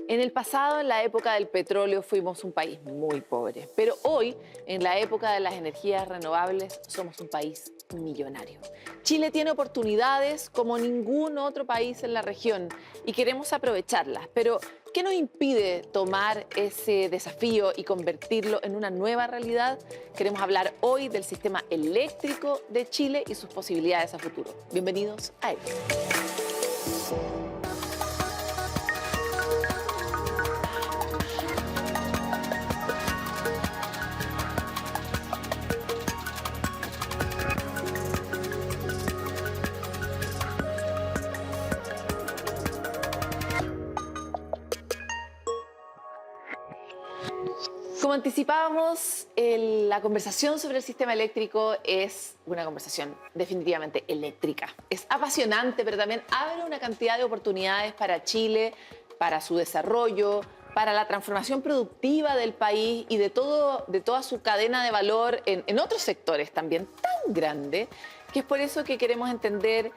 En el pasado, en la época del petróleo, fuimos un país muy pobre, pero hoy, en la época de las energías renovables, somos un país millonario. Chile tiene oportunidades como ningún otro país en la región y queremos aprovecharlas, pero ¿qué nos impide tomar ese desafío y convertirlo en una nueva realidad? Queremos hablar hoy del sistema eléctrico de Chile y sus posibilidades a futuro. Bienvenidos a él. Como anticipábamos, la conversación sobre el sistema eléctrico es una conversación definitivamente eléctrica. Es apasionante, pero también abre una cantidad de oportunidades para Chile, para su desarrollo, para la transformación productiva del país y de toda su cadena de valor en otros sectores también tan grande, que es por eso que queremos entender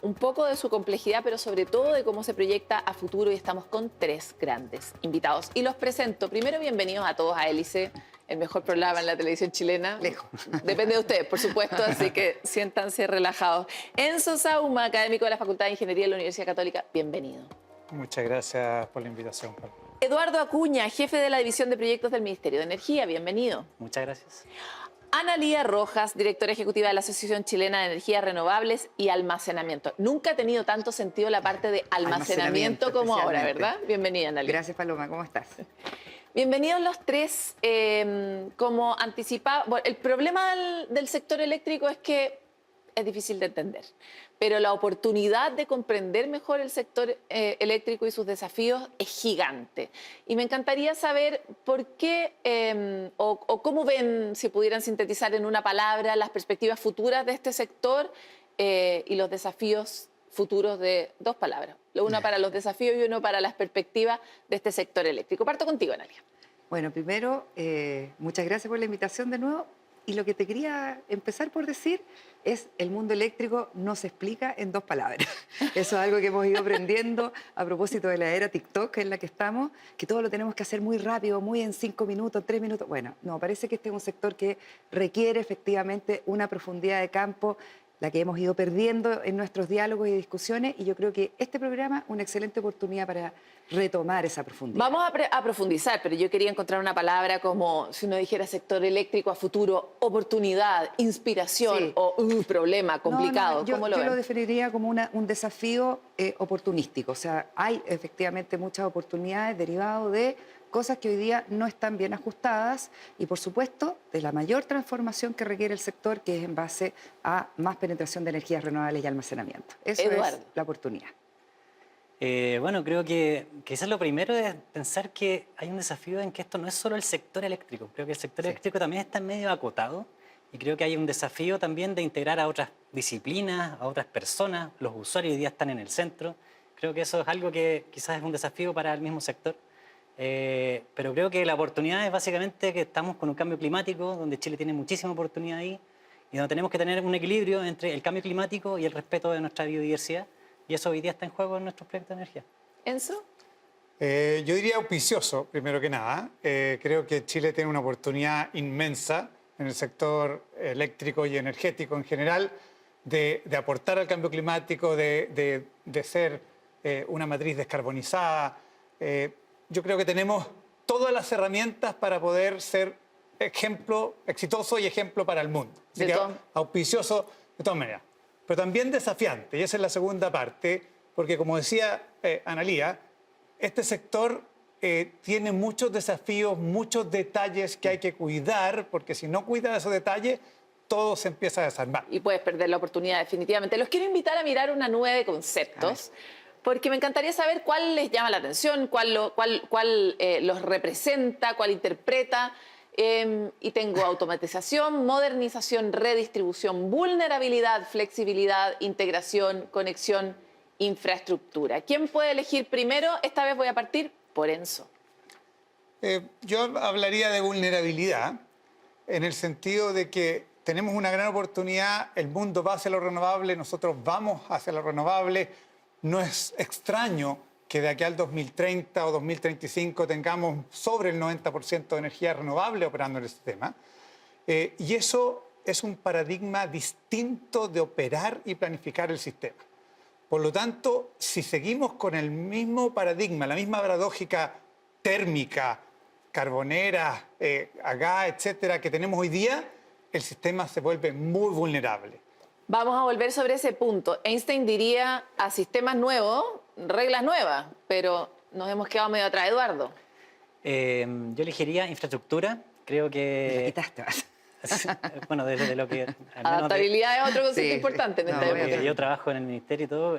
un poco de su complejidad, pero sobre todo de cómo se proyecta a futuro, y estamos con tres grandes invitados. Y los presento. Primero, bienvenidos a todos a Hélice, el mejor programa en la televisión chilena. Lejos. Depende de ustedes, por supuesto, así que siéntanse relajados. Enzo Sauma, académico de la Facultad de Ingeniería de la Universidad Católica, bienvenido. Muchas gracias por la invitación, Pablo. Eduardo Acuña, jefe de la División de Proyectos del Ministerio de Energía, bienvenido. Muchas gracias. Analía Rojas, directora ejecutiva de la Asociación Chilena de Energías Renovables y Almacenamiento. Nunca ha tenido tanto sentido la parte de almacenamiento como ahora, ¿verdad? Bienvenida, Analía. Gracias, Paloma. ¿Cómo estás? Bienvenidos los tres. Como anticipaba, bueno, el problema del sector eléctrico es que es difícil de entender, pero la oportunidad de comprender mejor el sector eléctrico y sus desafíos es gigante. Y me encantaría saber por qué o cómo ven, si pudieran sintetizar en una palabra, las perspectivas futuras de este sector y los desafíos futuros de dos palabras. Una para los desafíos y uno para las perspectivas de este sector eléctrico. Parto contigo, Analia. Bueno, primero, muchas gracias por la invitación de nuevo. Y lo que te quería empezar por decir es el mundo eléctrico no se explica en dos palabras. Eso es algo que hemos ido aprendiendo a propósito de la era TikTok en la que estamos, que todo lo tenemos que hacer muy rápido, muy en 5 minutos, 3 minutos. Bueno, no, parece que este es un sector que requiere efectivamente una profundidad de campo, la que hemos ido perdiendo en nuestros diálogos y discusiones, y yo creo que este programa es una excelente oportunidad para retomar esa profundidad. Vamos a profundizar, pero yo quería encontrar una palabra como, si uno dijera sector eléctrico a futuro, oportunidad, inspiración, Sí. o problema, complicado. Yo ¿Cómo lo lo ven? definiría como un desafío oportunístico. O sea, hay efectivamente muchas oportunidades derivadas de cosas que hoy día no están bien ajustadas y, por supuesto, de la mayor transformación que requiere el sector, que es en base a más penetración de energías renovables y almacenamiento. Eso Eduardo. es la oportunidad. Bueno, creo que quizás lo primero es pensar que hay un desafío en que esto no es solo el sector eléctrico. Creo que el sector eléctrico también está medio acotado y creo que hay un desafío también de integrar a otras disciplinas, a otras personas. Los usuarios hoy día están en el centro. Creo que eso es algo que quizás es un desafío para el mismo sector. Pero creo que la oportunidad es básicamente que estamos con un cambio climático donde Chile tiene muchísima oportunidad ahí y donde tenemos que tener un equilibrio entre el cambio climático y el respeto de nuestra biodiversidad. Y eso hoy día está en juego en nuestros proyectos de energía. ¿Enzo? Yo diría auspicioso, primero que nada. Creo que Chile tiene una oportunidad inmensa en el sector eléctrico y energético en general de aportar al cambio climático, de ser una matriz descarbonizada. Yo creo que tenemos todas las herramientas para poder ser ejemplo exitoso y ejemplo para el mundo. Así que auspicioso de todas maneras. Pero también desafiante, y esa es la segunda parte, porque como decía Analía, este sector tiene muchos desafíos, muchos detalles que hay que cuidar, porque si no cuida esos detalles, todo se empieza a desarmar. Y puedes perder la oportunidad definitivamente. Los quiero invitar a mirar una nube de conceptos, porque me encantaría saber cuál les llama la atención, cuál los representa, cuál interpreta. Y tengo automatización, modernización, redistribución, vulnerabilidad, flexibilidad, integración, conexión, infraestructura. ¿Quién puede elegir primero? Esta vez voy a partir por Enzo. Yo hablaría de vulnerabilidad en el sentido de que tenemos una gran oportunidad, el mundo va hacia lo renovable, nosotros vamos hacia lo renovable. No es extraño que de aquí al 2030 o 2035 tengamos sobre el 90% de energía renovable operando en el sistema. Y eso es un paradigma distinto de operar y planificar el sistema. Por lo tanto, si seguimos con el mismo paradigma, la misma paradójica térmica, carbonera, a gas, etcétera, que tenemos hoy día, el sistema se vuelve muy vulnerable. Vamos a volver sobre ese punto. Einstein diría a sistemas nuevos, reglas nuevas, pero nos hemos quedado medio atrás, Eduardo. Yo elegiría infraestructura. Creo Me la que... quitaste. Bueno, desde lo que... al menos de- Adaptabilidad es otro concepto Sí, importante en no, esta época. Yo trabajo en el ministerio y todo.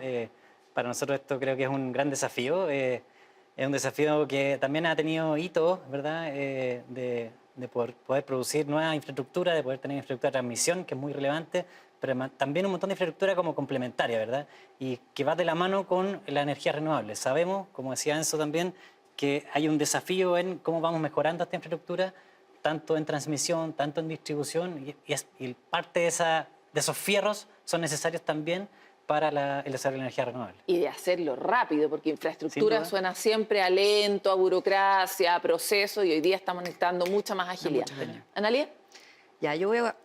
Para nosotros esto creo que es un gran desafío. Es un desafío que también ha tenido hitos, ¿verdad? De poder producir nueva infraestructura, de poder tener infraestructura de transmisión, que es muy relevante, pero también un montón de infraestructura como complementaria, ¿verdad? Y que va de la mano con la energía renovable. Sabemos, como decía Enzo también, que hay un desafío en cómo vamos mejorando esta infraestructura, tanto en transmisión, tanto en distribución, y parte de esos fierros son necesarios también para el desarrollo de la energía renovable. Y de hacerlo rápido, porque infraestructura Sin duda. suena siempre a lento, a burocracia, a proceso, y hoy día estamos necesitando mucha más agilidad. ¿Analía? Ya, yo voy a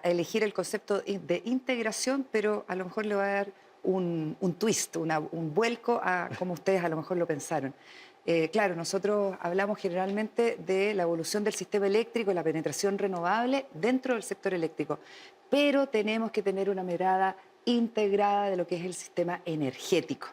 elegir el concepto de integración, pero a lo mejor le voy a dar un twist, un vuelco a como ustedes a lo mejor lo pensaron. Claro, nosotros hablamos generalmente de la evolución del sistema eléctrico, la penetración renovable dentro del sector eléctrico, pero tenemos que tener una mirada integrada de lo que es el sistema energético.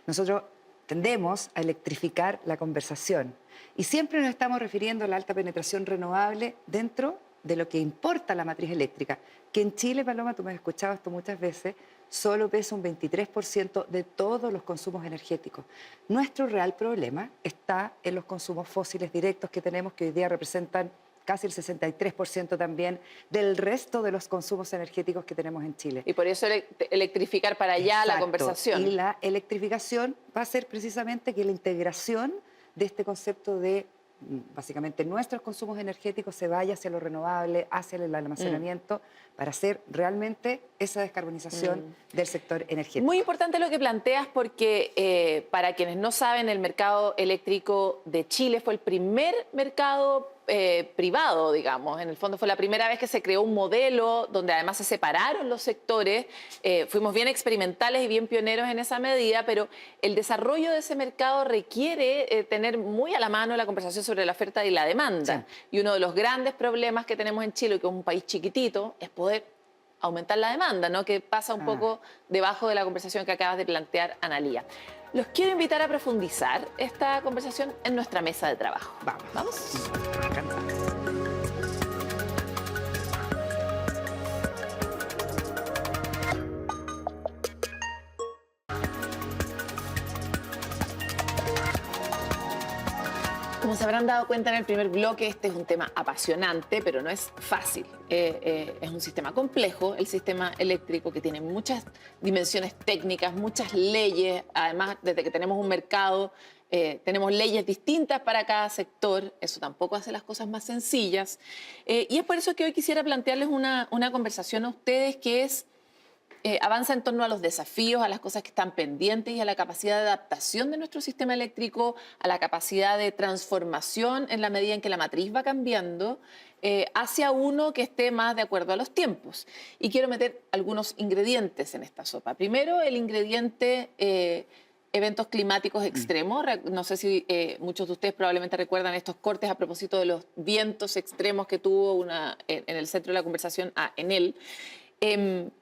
Nosotros tendemos a electrificar la conversación y siempre nos estamos refiriendo a la alta penetración renovable dentro de lo que importa la matriz eléctrica, que en Chile, Paloma, tú me has escuchado esto muchas veces, solo pesa un 23% de todos los consumos energéticos. Nuestro real problema está en los consumos fósiles directos que tenemos, que hoy día representan casi el 63% también del resto de los consumos energéticos que tenemos en Chile. Y por eso electrificar para allá la Exacto. conversación. Y la electrificación va a ser precisamente que la integración de este concepto de básicamente nuestros consumos energéticos se vaya hacia lo renovable, hacia el almacenamiento, para hacer realmente esa descarbonización del sector energético. Muy importante lo que planteas porque para quienes no saben, el mercado eléctrico de Chile fue el primer mercado privado, digamos. En el fondo fue la primera vez que se creó un modelo donde además se separaron los sectores. Fuimos bien experimentales y bien pioneros en esa medida, pero el desarrollo de ese mercado requiere tener muy a la mano la conversación sobre la oferta y la demanda. Sí. Y uno de los grandes problemas que tenemos en Chile, que es un país chiquitito, es poder aumentar la demanda, ¿no? Que pasa un poco debajo de la conversación que acabas de plantear, Analía. Los quiero invitar a profundizar esta conversación en nuestra mesa de trabajo. Vamos. ¿Vamos? Me encanta. Como se habrán dado cuenta en el primer bloque, este es un tema apasionante, pero no es fácil. Es un sistema complejo, el sistema eléctrico, que tiene muchas dimensiones técnicas, muchas leyes. Además, desde que tenemos un mercado, tenemos leyes distintas para cada sector. Eso tampoco hace las cosas más sencillas. Y es por eso que hoy quisiera plantearles una conversación a ustedes que es... avanza en torno a los desafíos, a las cosas que están pendientes y a la capacidad de adaptación de nuestro sistema eléctrico, a la capacidad de transformación en la medida en que la matriz va cambiando hacia uno que esté más de acuerdo a los tiempos. Y quiero meter algunos ingredientes en esta sopa. Primero, el ingrediente eventos climáticos extremos. No sé si muchos de ustedes probablemente recuerdan estos cortes a propósito de los vientos extremos que tuvo en el centro de la conversación Enel.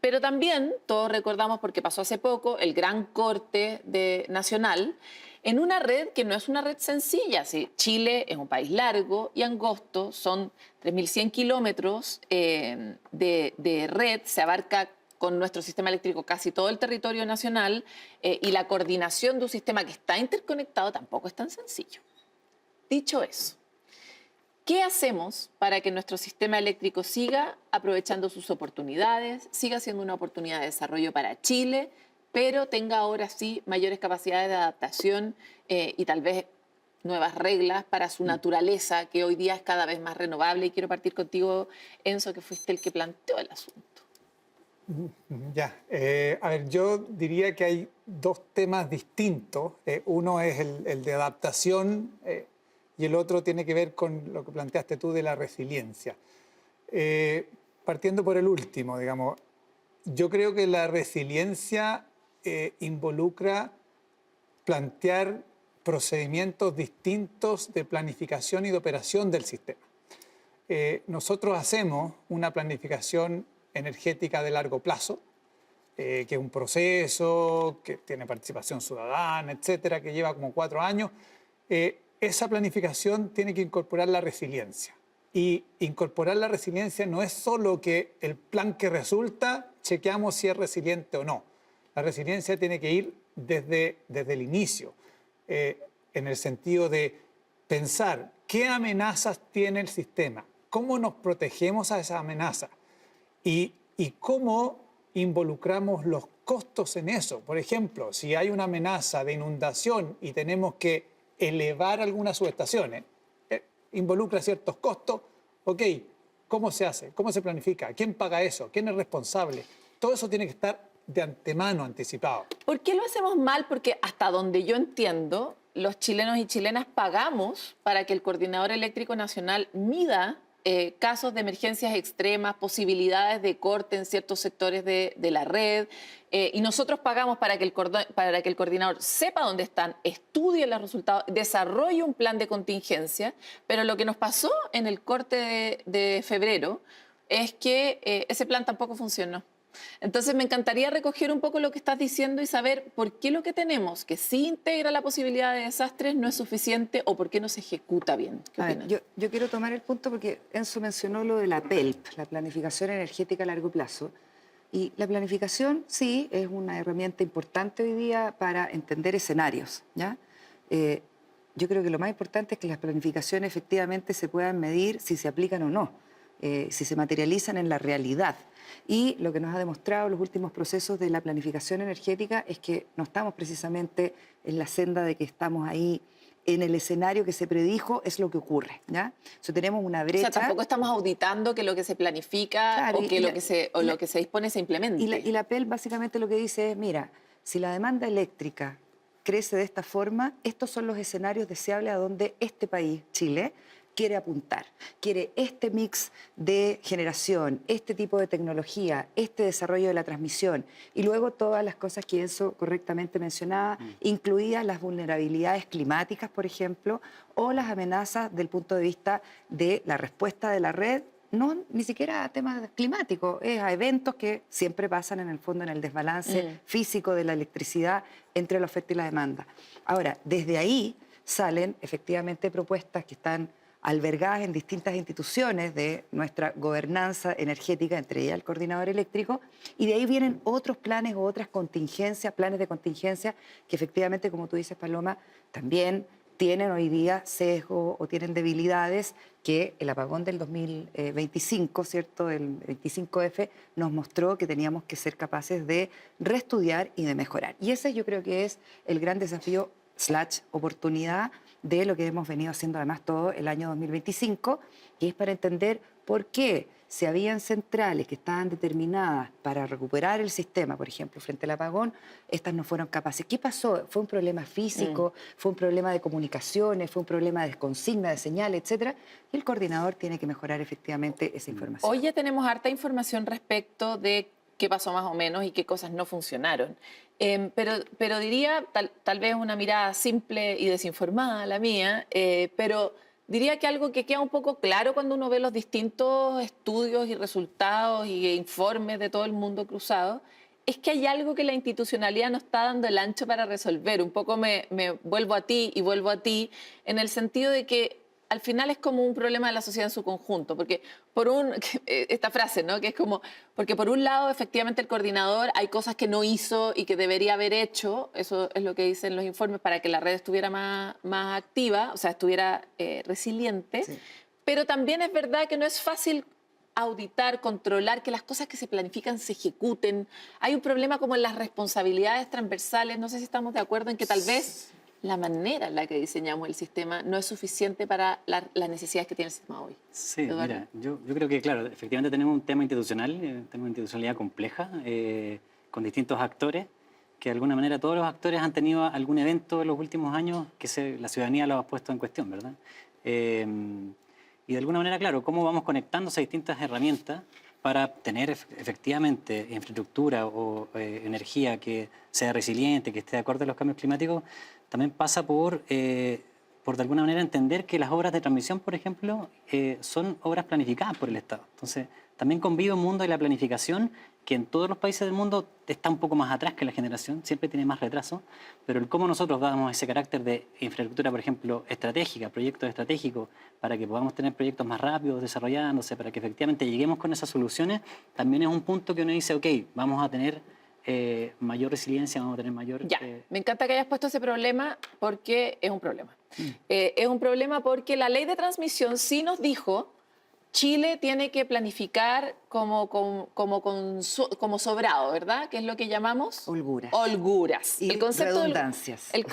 Pero también todos recordamos, porque pasó hace poco, el gran corte nacional en una red que no es una red sencilla. ¿Sí? Chile es un país largo y angosto, son 3.100 kilómetros de red, se abarca con nuestro sistema eléctrico casi todo el territorio nacional y la coordinación de un sistema que está interconectado tampoco es tan sencillo. Dicho eso, ¿qué hacemos para que nuestro sistema eléctrico siga aprovechando sus oportunidades, siga siendo una oportunidad de desarrollo para Chile, pero tenga ahora sí mayores capacidades de adaptación y tal vez nuevas reglas para su naturaleza, que hoy día es cada vez más renovable. Y quiero partir contigo, Enzo, que fuiste el que planteó el asunto. Ya, a ver, yo diría que hay dos temas distintos. Uno es el de adaptación y el otro tiene que ver con lo que planteaste tú de la resiliencia. Partiendo por el último, digamos, yo creo que la resiliencia involucra plantear procedimientos distintos de planificación y de operación del sistema. Nosotros hacemos una planificación energética de largo plazo, que es un proceso que tiene participación ciudadana, etcétera, que lleva como 4 años. Esa planificación tiene que incorporar la resiliencia. Y incorporar la resiliencia no es solo que el plan que resulta, chequeamos si es resiliente o no. La resiliencia tiene que ir desde el inicio, en el sentido de pensar qué amenazas tiene el sistema, cómo nos protegemos a esas amenazas. Y cómo involucramos los costos en eso. Por ejemplo, si hay una amenaza de inundación y tenemos que elevar algunas subestaciones, involucra ciertos costos. Ok, ¿cómo se hace? ¿Cómo se planifica? ¿Quién paga eso? ¿Quién es responsable? Todo eso tiene que estar de antemano anticipado. ¿Por qué lo hacemos mal? Porque hasta donde yo entiendo, los chilenos y chilenas pagamos para que el Coordinador Eléctrico Nacional mida casos de emergencias extremas, posibilidades de corte en ciertos sectores de la red, y nosotros pagamos para que el coordinador sepa dónde están, estudie los resultados, desarrolle un plan de contingencia, pero lo que nos pasó en el corte de febrero es que ese plan tampoco funcionó. Entonces me encantaría recoger un poco lo que estás diciendo y saber por qué lo que tenemos, que sí integra la posibilidad de desastres, no es suficiente o por qué no se ejecuta bien. ¿Qué opinas? Yo quiero tomar el punto porque Enzo mencionó lo de la PELP, la planificación energética a largo plazo. Y la planificación sí es una herramienta importante hoy día para entender escenarios, ¿ya? Yo creo que lo más importante es que las planificaciones efectivamente se puedan medir si se aplican o no, si se materializan en la realidad. Y lo que nos ha demostrado los últimos procesos de la planificación energética es que no estamos precisamente en la senda de que estamos ahí en el escenario que se predijo, es lo que ocurre, ¿ya? Entonces tenemos una brecha. O sea, tampoco estamos auditando que lo que se planifica, claro, o que lo que se dispone se implemente. Y la PEL básicamente lo que dice es, mira, si la demanda eléctrica crece de esta forma, estos son los escenarios deseables a donde este país, Chile, quiere apuntar. Quiere este mix de generación, este tipo de tecnología, este desarrollo de la transmisión y luego todas las cosas que Enzo correctamente mencionaba, incluidas las vulnerabilidades climáticas, por ejemplo, o las amenazas del punto de vista de la respuesta de la red, no ni siquiera a temas climáticos, a eventos que siempre pasan en el fondo en el desbalance físico de la electricidad entre la oferta y la demanda. Ahora, desde ahí salen efectivamente propuestas que están albergadas en distintas instituciones de nuestra gobernanza energética, entre ellas el coordinador eléctrico, y de ahí vienen otros planes o otras contingencias, planes de contingencia que efectivamente, como tú dices, Paloma, también tienen hoy día sesgo o tienen debilidades que el apagón del 2025, ¿cierto?, el 25F, nos mostró que teníamos que ser capaces de reestudiar y de mejorar. Y ese yo creo que es el gran desafío / oportunidad de lo que hemos venido haciendo además todo el año 2025, que es para entender por qué si habían centrales que estaban determinadas para recuperar el sistema, por ejemplo, frente al apagón, estas no fueron capaces. ¿Qué pasó? ¿Fue un problema físico? ¿Fue un problema de comunicaciones? ¿Fue un problema de consigna, de señales, etcétera? Y el coordinador tiene que mejorar efectivamente esa información. Hoy ya tenemos harta información respecto de qué pasó más o menos y qué cosas no funcionaron. Pero diría, tal vez una mirada simple y desinformada la mía, pero diría que algo que queda un poco claro cuando uno ve los distintos estudios y resultados y informes de todo el mundo cruzado, es que hay algo que la institucionalidad no está dando el ancho para resolver. Un poco me vuelvo a ti y vuelvo a ti, en el sentido de que al final es como un problema de la sociedad en su conjunto, porque esta frase, ¿no?, que es como, porque por un lado efectivamente el coordinador hay cosas que no hizo y que debería haber hecho, eso es lo que dicen los informes, para que la red estuviera más activa, o sea, estuviera resiliente, sí. Pero también es verdad que no es fácil auditar, controlar que las cosas que se planifican se ejecuten. Hay un problema como en las responsabilidades transversales, no sé si estamos de acuerdo en que tal vez la manera en la que diseñamos el sistema no es suficiente para las necesidades que tiene el sistema hoy. Sí, Eduardo. mira, yo creo que, claro, efectivamente tenemos un tema institucional, tenemos una institucionalidad compleja, con distintos actores, que de alguna manera todos los actores han tenido algún evento en los últimos años que la ciudadanía lo ha puesto en cuestión, ¿verdad? Y de alguna manera, claro, cómo vamos conectándose a distintas herramientas para tener efectivamente infraestructura o energía que sea resiliente, que esté de acuerdo a los cambios climáticos, también pasa por de alguna manera entender que las obras de transmisión, por ejemplo, son obras planificadas por el Estado. Entonces, también convive un mundo de la planificación que en todos los países del mundo está un poco más atrás que la generación, siempre tiene más retraso, pero el cómo nosotros damos ese carácter de infraestructura, por ejemplo, estratégica, proyectos estratégicos, para que podamos tener proyectos más rápidos desarrollándose, para que efectivamente lleguemos con esas soluciones, también es un punto que uno dice, ok, vamos a tener mayor resiliencia, vamos a tener mayor... Ya, me encanta que hayas puesto ese problema porque es un problema. Es un problema porque la ley de transmisión sí nos dijo Chile tiene que planificar como sobrado, ¿verdad? Que es lo que llamamos Holguras. Holguras. Y redundancias. El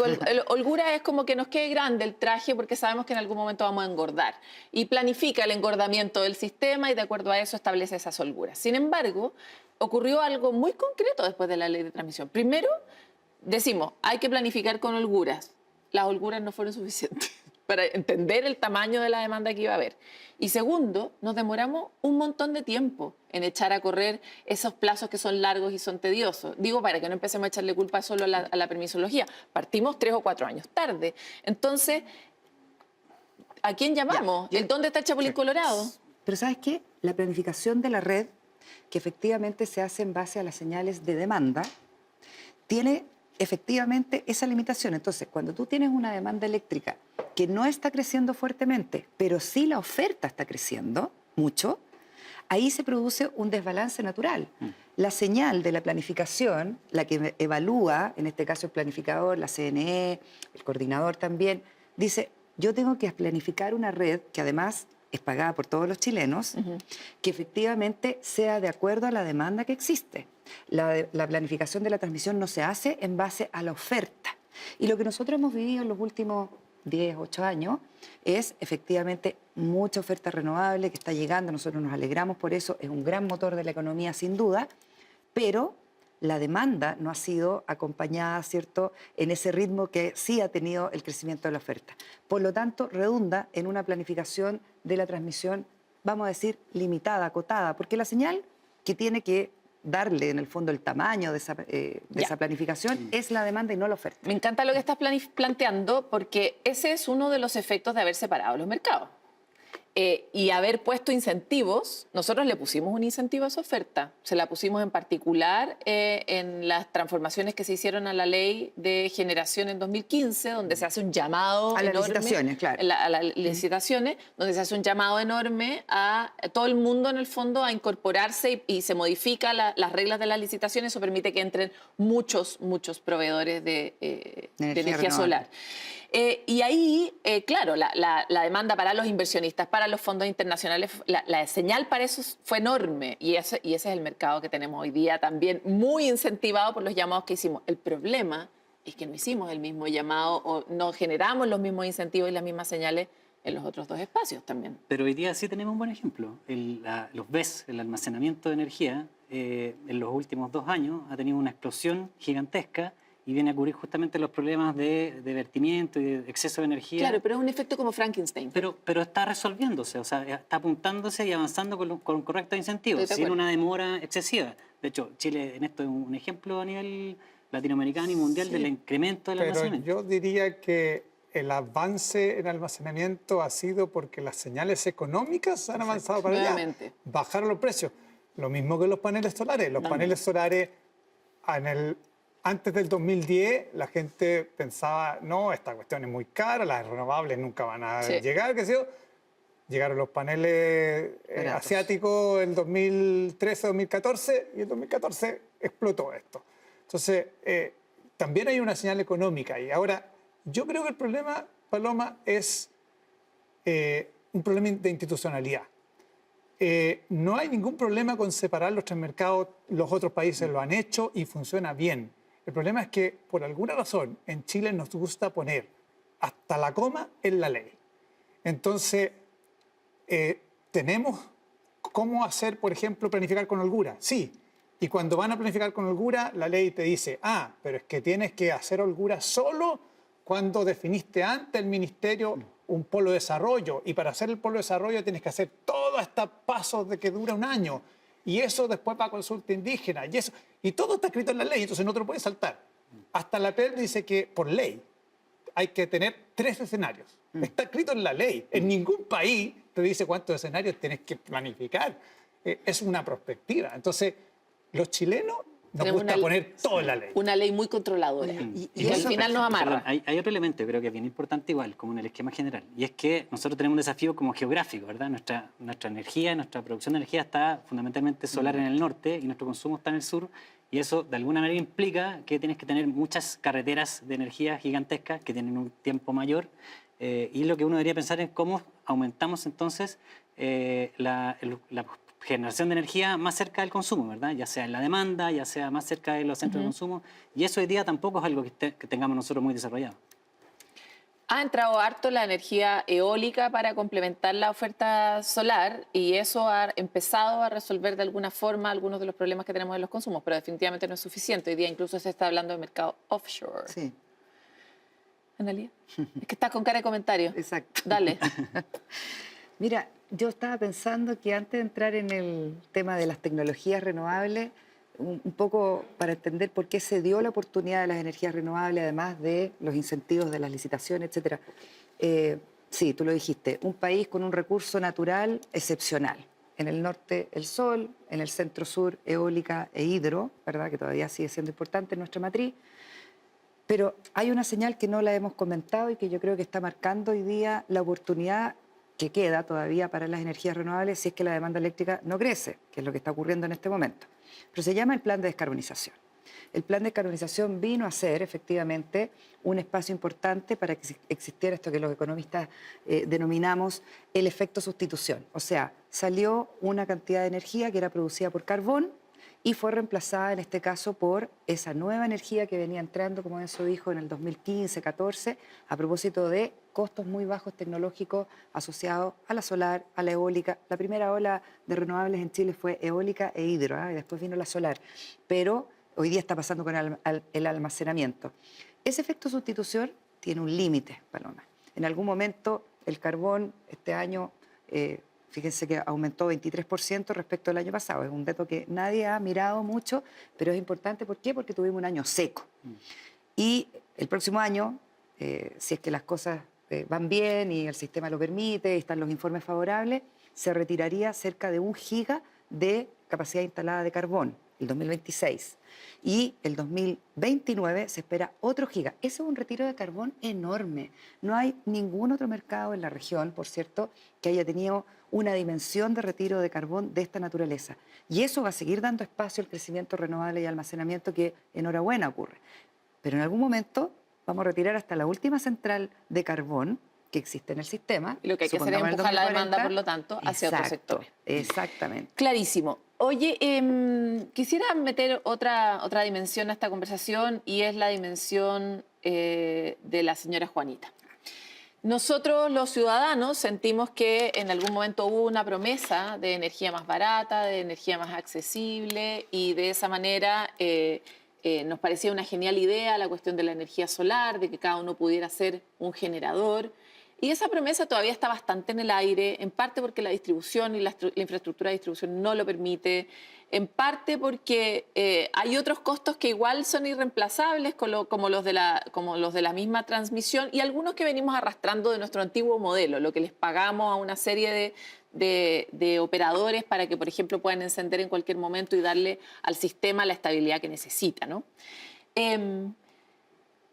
holgura es como que nos quede grande el traje porque sabemos que en algún momento vamos a engordar. Y planifica el engordamiento del sistema y de acuerdo a eso establece esas holguras. Sin embargo, ocurrió algo muy concreto después de la ley de transmisión. Primero, decimos, hay que planificar con holguras. Las holguras no fueron suficientes para entender el tamaño de la demanda que iba a haber. Y segundo, nos demoramos un montón de tiempo en echar a correr esos plazos que son largos y son tediosos. Digo, para que no empecemos a echarle culpa solo a la permisología. Partimos 3 o 4 años tarde. Entonces, ¿a quién llamamos? ¿Dónde está el Chapulín Colorado? Pero ¿sabes qué? La planificación de la red, que efectivamente se hace en base a las señales de demanda, tiene efectivamente esa limitación. Entonces, cuando tú tienes una demanda eléctrica que no está creciendo fuertemente, pero sí la oferta está creciendo mucho, ahí se produce un desbalance natural. La señal de la planificación, la que evalúa, en este caso el planificador, la CNE, el coordinador también, dice, yo tengo que planificar una red que además es pagada por todos los chilenos, que efectivamente sea de acuerdo a la demanda que existe. La planificación de la transmisión no se hace en base a la oferta. Y lo que nosotros hemos vivido en los últimos 10, 8 años es efectivamente mucha oferta renovable que está llegando. Nosotros nos alegramos por eso, es un gran motor de la economía sin duda, pero la demanda no ha sido acompañada, ¿cierto?, en ese ritmo que sí ha tenido el crecimiento de la oferta. Por lo tanto, redunda en una planificación de la transmisión, vamos a decir, limitada, acotada, porque la señal que tiene que darle, en el fondo, el tamaño de esa planificación es la demanda y no la oferta. Me encanta lo que estás planteando porque ese es uno de los efectos de haber separado los mercados. Y haber puesto incentivos, nosotros le pusimos un incentivo a esa oferta. Se la pusimos en particular en las transformaciones que se hicieron a la ley de generación en 2015, donde se hace un llamado a las enorme, licitaciones, claro. A las licitaciones, donde se hace un llamado enorme a todo el mundo, en el fondo, a incorporarse y se modifica las reglas de las licitaciones. Eso permite que entren muchos proveedores de energía solar. Y ahí, claro, la demanda para los inversionistas, para los fondos internacionales, la señal para eso fue enorme. Y ese es el mercado que tenemos hoy día también, muy incentivado por los llamados que hicimos. El problema es que no hicimos el mismo llamado o no generamos los mismos incentivos y las mismas señales en los otros dos espacios también. Pero hoy día sí tenemos un buen ejemplo. Los BES, el almacenamiento de energía, en los últimos 2 años ha tenido una explosión gigantesca y viene a cubrir justamente los problemas de vertimiento y de exceso de energía. Claro, pero es un efecto como Frankenstein. Pero está resolviéndose, o sea, está apuntándose y avanzando con correctos incentivos, sin una demora excesiva. De hecho, Chile en esto es un ejemplo a nivel latinoamericano y mundial del incremento del almacenamiento. Pero yo diría que el avance en almacenamiento ha sido porque las señales económicas han avanzado para allá. Bajaron los precios. Lo mismo que los paneles solares. Los paneles solares antes del 2010 la gente pensaba, no, esta cuestión es muy cara, las renovables nunca van a llegar, qué sé yo. Llegaron los paneles asiáticos en 2013-2014 y en 2014 explotó esto. Entonces, también hay una señal económica. Y ahora, yo creo que el problema, Paloma, es un problema de institucionalidad. No hay ningún problema con separar los 3 mercados, los otros países lo han hecho y funciona bien. El problema es que, por alguna razón, en Chile nos gusta poner hasta la coma en la ley. Entonces, tenemos cómo hacer, por ejemplo, planificar con holgura. Sí. Y cuando van a planificar con holgura, la ley te dice, pero es que tienes que hacer holgura solo cuando definiste ante el ministerio un polo de desarrollo. Y para hacer el polo de desarrollo tienes que hacer todos estos pasos de que dura un año. Y eso después va a consulta indígena. Y todo está escrito en la ley, entonces no te lo puedes saltar. Hasta la PEP dice que por ley hay que tener 3 escenarios. Está escrito en la ley. En ningún país te dice cuántos escenarios tienes que planificar. Es una perspectiva. Entonces, los chilenos nos Tenemos gusta poner todo en la ley. Una ley muy controladora. Y al final nos amarra. Perdón, hay otro elemento, creo que es bien importante igual, como en el esquema general, y es que nosotros tenemos un desafío como geográfico, ¿verdad? Nuestra energía, nuestra producción de energía está fundamentalmente solar en el norte y nuestro consumo está en el sur, y eso de alguna manera implica que tienes que tener muchas carreteras de energía gigantescas que tienen un tiempo mayor, y lo que uno debería pensar es cómo aumentamos entonces la generación de energía más cerca del consumo, ¿verdad? Ya sea en la demanda, ya sea más cerca de los centros de consumo. Y eso hoy día tampoco es algo que tengamos nosotros muy desarrollado. Ha entrado harto la energía eólica para complementar la oferta solar y eso ha empezado a resolver de alguna forma algunos de los problemas que tenemos en los consumos, pero definitivamente no es suficiente. Hoy día incluso se está hablando de mercado offshore. Sí. Analía, es que estás con cara de comentario. Exacto. Dale. Mira, yo estaba pensando que antes de entrar en el tema de las tecnologías renovables, un poco para entender por qué se dio la oportunidad de las energías renovables, además de los incentivos de las licitaciones, etcétera. Sí, tú lo dijiste, un país con un recurso natural excepcional. En el norte el sol, en el centro sur eólica e hidro, ¿verdad? Que todavía sigue siendo importante en nuestra matriz. Pero hay una señal que no la hemos comentado y que yo creo que está marcando hoy día la oportunidad que queda todavía para las energías renovables si es que la demanda eléctrica no crece, que es lo que está ocurriendo en este momento. Pero se llama el plan de descarbonización. El plan de descarbonización vino a ser efectivamente un espacio importante para que existiera esto que los economistas denominamos el efecto sustitución. O sea, salió una cantidad de energía que era producida por carbón y fue reemplazada en este caso por esa nueva energía que venía entrando, como eso dijo, en el 2015-14, a propósito de costos muy bajos tecnológicos asociados a la solar, a la eólica. La primera ola de renovables en Chile fue eólica e hidro, y después vino la solar. Pero hoy día está pasando con el almacenamiento. Ese efecto sustitución tiene un límite, Paloma. En algún momento el carbón este año... fíjense que aumentó 23% respecto al año pasado. Es un dato que nadie ha mirado mucho, pero es importante. ¿Por qué? Porque tuvimos un año seco. Y el próximo año, si es que las cosas van bien y el sistema lo permite y están los informes favorables, se retiraría cerca de 1 giga de capacidad instalada de carbón, el 2026. Y el 2029 se espera otro giga. Ese es un retiro de carbón enorme. No hay ningún otro mercado en la región, por cierto, que haya tenido una dimensión de retiro de carbón de esta naturaleza. Y eso va a seguir dando espacio al crecimiento renovable y almacenamiento que, enhorabuena, ocurre. Pero en algún momento vamos a retirar hasta la última central de carbón que existe en el sistema. Y lo que hay que hacer es empujar la demanda, por lo tanto, hacia otros sectores. Exactamente. Clarísimo. Oye, quisiera meter otra dimensión a esta conversación y es la dimensión de la señora Juanita. Nosotros, los ciudadanos, sentimos que en algún momento hubo una promesa de energía más barata, de energía más accesible y de esa manera nos parecía una genial idea la cuestión de la energía solar, de que cada uno pudiera ser un generador. Y esa promesa todavía está bastante en el aire, en parte porque la distribución y la infraestructura de distribución no lo permite, en parte porque hay otros costos que igual son irreemplazables, como los de la misma transmisión, y algunos que venimos arrastrando de nuestro antiguo modelo, lo que les pagamos a una serie de operadores para que, por ejemplo, puedan encender en cualquier momento y darle al sistema la estabilidad que necesita, ¿no?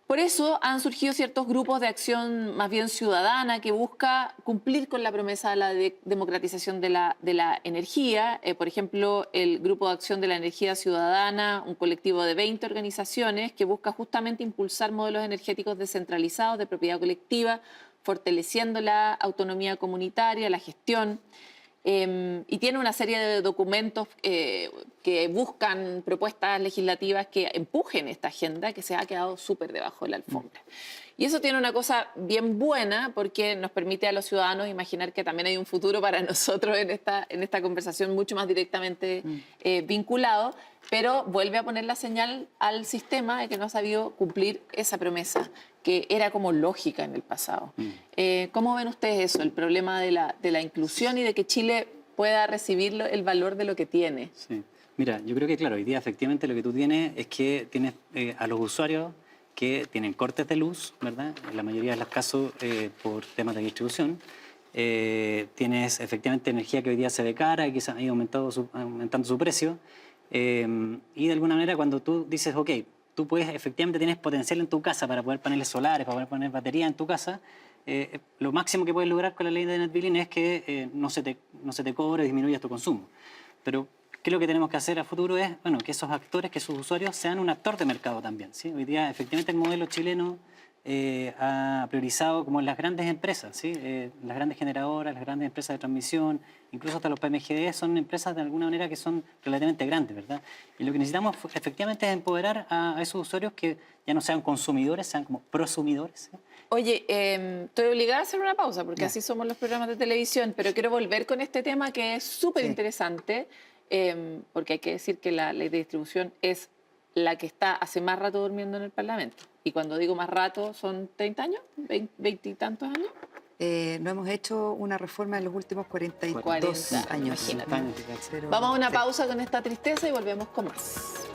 Por eso han surgido ciertos grupos de acción más bien ciudadana que busca cumplir con la promesa de la democratización de la energía. Por ejemplo, el Grupo de Acción de la Energía Ciudadana, un colectivo de 20 organizaciones que busca justamente impulsar modelos energéticos descentralizados de propiedad colectiva, fortaleciendo la autonomía comunitaria, la gestión. y tiene una serie de documentos que buscan propuestas legislativas que empujen esta agenda que se ha quedado súper debajo de la alfombra. Y eso tiene una cosa bien buena porque nos permite a los ciudadanos imaginar que también hay un futuro para nosotros en esta conversación mucho más directamente vinculado, pero vuelve a poner la señal al sistema de que no ha sabido cumplir esa promesa que era como lógica en el pasado. ¿Cómo ven ustedes eso, el problema de la inclusión y de que Chile pueda recibir el valor de lo que tiene? Sí. Mira, yo creo que claro, hoy día efectivamente lo que tú tienes es que tienes a los usuarios que tienen cortes de luz, ¿verdad? En la mayoría de los casos por temas de distribución. Tienes efectivamente energía que hoy día se ve cara y que ha ido aumentando su precio. Y de alguna manera cuando tú dices, ok, tú puedes, efectivamente tienes potencial en tu casa para poder paneles solares, para poder poner batería en tu casa, lo máximo que puedes lograr con la ley de net billing es que no se te cobre o disminuyas tu consumo. Pero ¿qué es lo que tenemos que hacer a futuro? Es bueno, que esos actores, que sus usuarios sean un actor de mercado también, ¿sí? Hoy día, efectivamente, el modelo chileno ha priorizado como las grandes empresas, ¿sí? Las grandes generadoras, las grandes empresas de transmisión, incluso hasta los PMGD son empresas de alguna manera que son relativamente grandes, ¿verdad? Y lo que necesitamos efectivamente es empoderar a esos usuarios que ya no sean consumidores, sean como prosumidores, ¿sí? Oye, estoy obligada a hacer una pausa porque Ya. así somos los programas de televisión, pero quiero volver con este tema que es súper interesante, porque hay que decir que la ley de distribución es la que está hace más rato durmiendo en el Parlamento. Y cuando digo más rato, ¿son 30 años? ¿20 y tantos años? No hemos hecho una reforma en los últimos 42 40, años. imagínate. Pero- Vamos a una sí. pausa con esta tristeza y volvemos con más.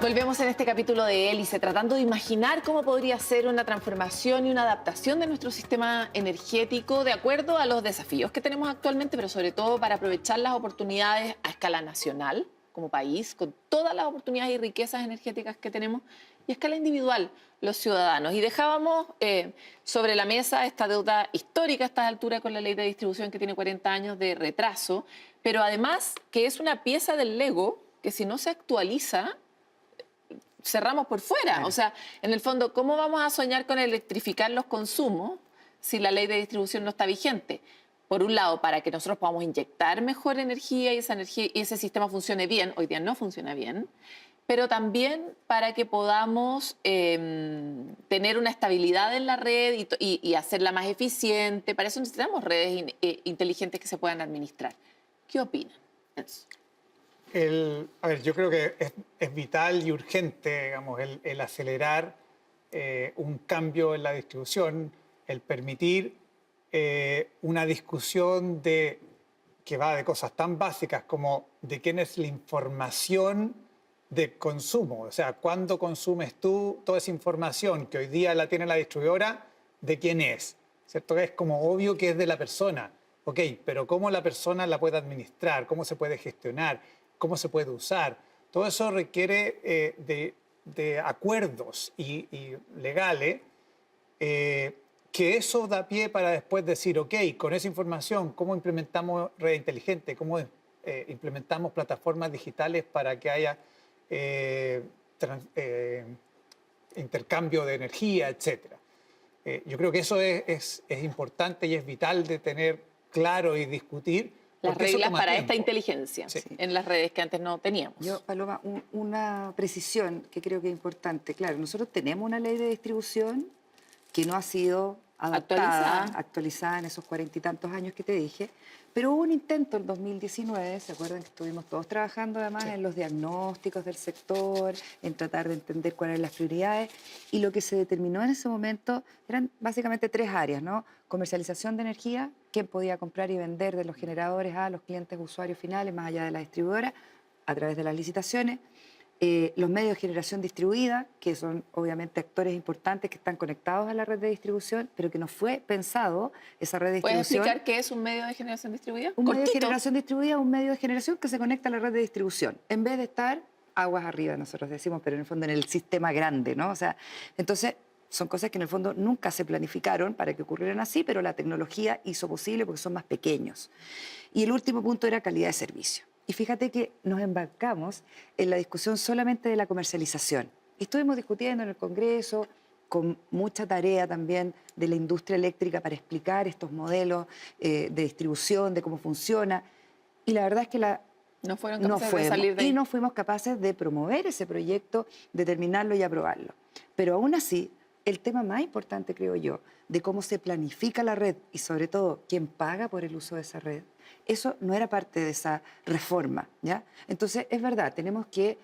Volvemos en este capítulo de Hélice, tratando de imaginar cómo podría ser una transformación y una adaptación de nuestro sistema energético de acuerdo a los desafíos que tenemos actualmente, pero sobre todo para aprovechar las oportunidades a escala nacional, como país, con todas las oportunidades y riquezas energéticas que tenemos, y a escala individual, los ciudadanos. Y dejábamos sobre la mesa esta deuda histórica a estas alturas con la ley de distribución que tiene 40 años de retraso, pero además que es una pieza del Lego que si no se actualiza, cerramos por fuera. Claro. O sea, en el fondo, ¿cómo vamos a soñar con electrificar los consumos si la ley de distribución no está vigente? Por un lado, para que nosotros podamos inyectar mejor energía y ese sistema funcione bien, hoy día no funciona bien, pero también para que podamos tener una estabilidad en la red y hacerla más eficiente. Para eso necesitamos redes inteligentes que se puedan administrar. ¿Qué opinan? Enzo? A ver, yo creo que es vital y urgente, digamos, el acelerar un cambio en la distribución, el permitir una discusión que va de cosas tan básicas como de quién es la información de consumo. O sea, ¿cuándo consumes tú toda esa información que hoy día la tiene la distribuidora? ¿De quién es? ¿Cierto? Es como obvio que es de la persona. Ok, pero ¿cómo la persona la puede administrar? ¿Cómo se puede gestionar? ¿Cómo se puede usar? Todo eso requiere de acuerdos y legales que eso da pie para después decir, ok, con esa información, ¿cómo implementamos red inteligente? ¿Cómo implementamos plataformas digitales para que haya intercambio de energía, etcétera? Yo creo que eso es importante y es vital de tener claro y discutir. Las porque eso reglas toma para tiempo. esta inteligencia Sí. en las redes que antes no teníamos. Yo, Paloma, una precisión que creo que es importante. Claro, nosotros tenemos una ley de distribución que no ha sido adaptada, actualizada en esos 40 y tantos años que te dije, pero hubo un intento en 2019, ¿se acuerdan que estuvimos todos trabajando además Sí. en los diagnósticos del sector, en tratar de entender cuáles eran las prioridades? Y lo que se determinó en ese momento eran básicamente tres áreas, ¿no? Comercialización de energía, quién podía comprar y vender de los generadores a los clientes usuarios finales, más allá de la distribuidora, a través de las licitaciones. Los medios de generación distribuida, que son obviamente actores importantes que están conectados a la red de distribución, pero que no fue pensado esa red de ¿Puedes distribución. explicar qué es un medio de generación distribuida? Un medio de Cortito. generación distribuida, un medio de generación que se conecta a la red de distribución, en vez de estar aguas arriba, nosotros decimos, pero en el fondo en el sistema grande, ¿no? O sea, entonces son cosas que en el fondo nunca se planificaron para que ocurrieran así, pero la tecnología hizo posible porque son más pequeños. Y el último punto era calidad de servicio. Y fíjate que nos embarcamos en la discusión solamente de la comercialización. Estuvimos discutiendo en el Congreso, con mucha tarea también de la industria eléctrica para explicar estos modelos de distribución, de cómo funciona. Y la verdad es que No fueron capaces de salir de ahí. y no fuimos capaces de promover ese proyecto, de terminarlo y aprobarlo. Pero aún así, el tema más importante, creo yo, de cómo se planifica la red y sobre todo quién paga por el uso de esa red, eso no era parte de esa reforma, ¿ya? Entonces, es verdad, tenemos que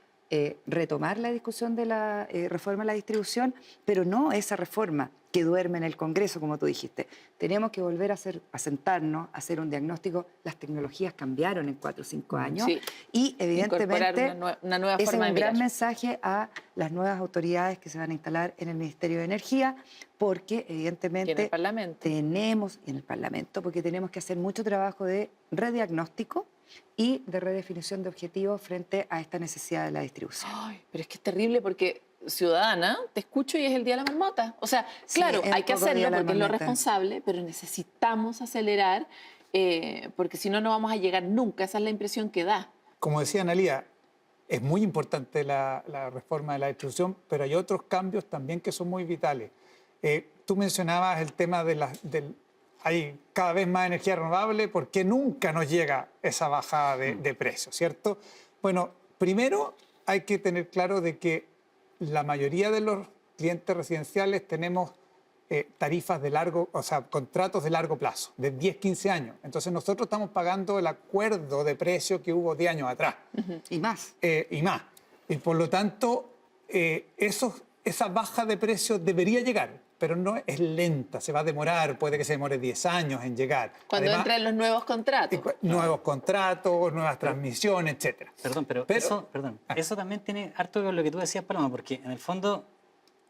retomar la discusión de la reforma de la distribución, pero no esa reforma que duerme en el Congreso, como tú dijiste. Tenemos que volver a sentarnos, a hacer un diagnóstico. Las tecnologías cambiaron en 4 o 5 años Sí. y evidentemente Incorporar una nueva ese es forma de un gran mirar. mensaje a las nuevas autoridades que se van a instalar en el Ministerio de Energía, porque evidentemente Y en el Parlamento. tenemos, y en el Parlamento, porque tenemos que hacer mucho trabajo de rediagnóstico y de redefinición de objetivos frente a esta necesidad de la distribución. Ay, pero es que es terrible porque ciudadana, te escucho y es el día de la marmota. O sea, Sí, claro, es hay que un poco hacerlo día de la porque es lo marmota. responsable, pero necesitamos acelerar porque si no, no vamos a llegar nunca. Esa es la impresión que da. Como decía Analía, es muy importante la reforma de la distribución, pero hay otros cambios también que son muy vitales. Tú mencionabas el tema hay cada vez más energía renovable, ¿por qué nunca nos llega esa bajada de precios, cierto? Bueno, primero hay que tener claro de que la mayoría de los clientes residenciales tenemos tarifas de contratos de largo plazo, de 10, 15 años. Entonces nosotros estamos pagando el acuerdo de precio que hubo 10 años atrás. Y más. Y más. Y por lo tanto, esa baja de precio debería llegar, pero no es lenta, se va a demorar, puede que se demore 10 años en llegar. Cuando Además, entran los nuevos contratos. nuevos contratos, nuevas transmisiones, etc. Perdón, pero eso también tiene harto que ver con lo que tú decías, Paloma, porque en el fondo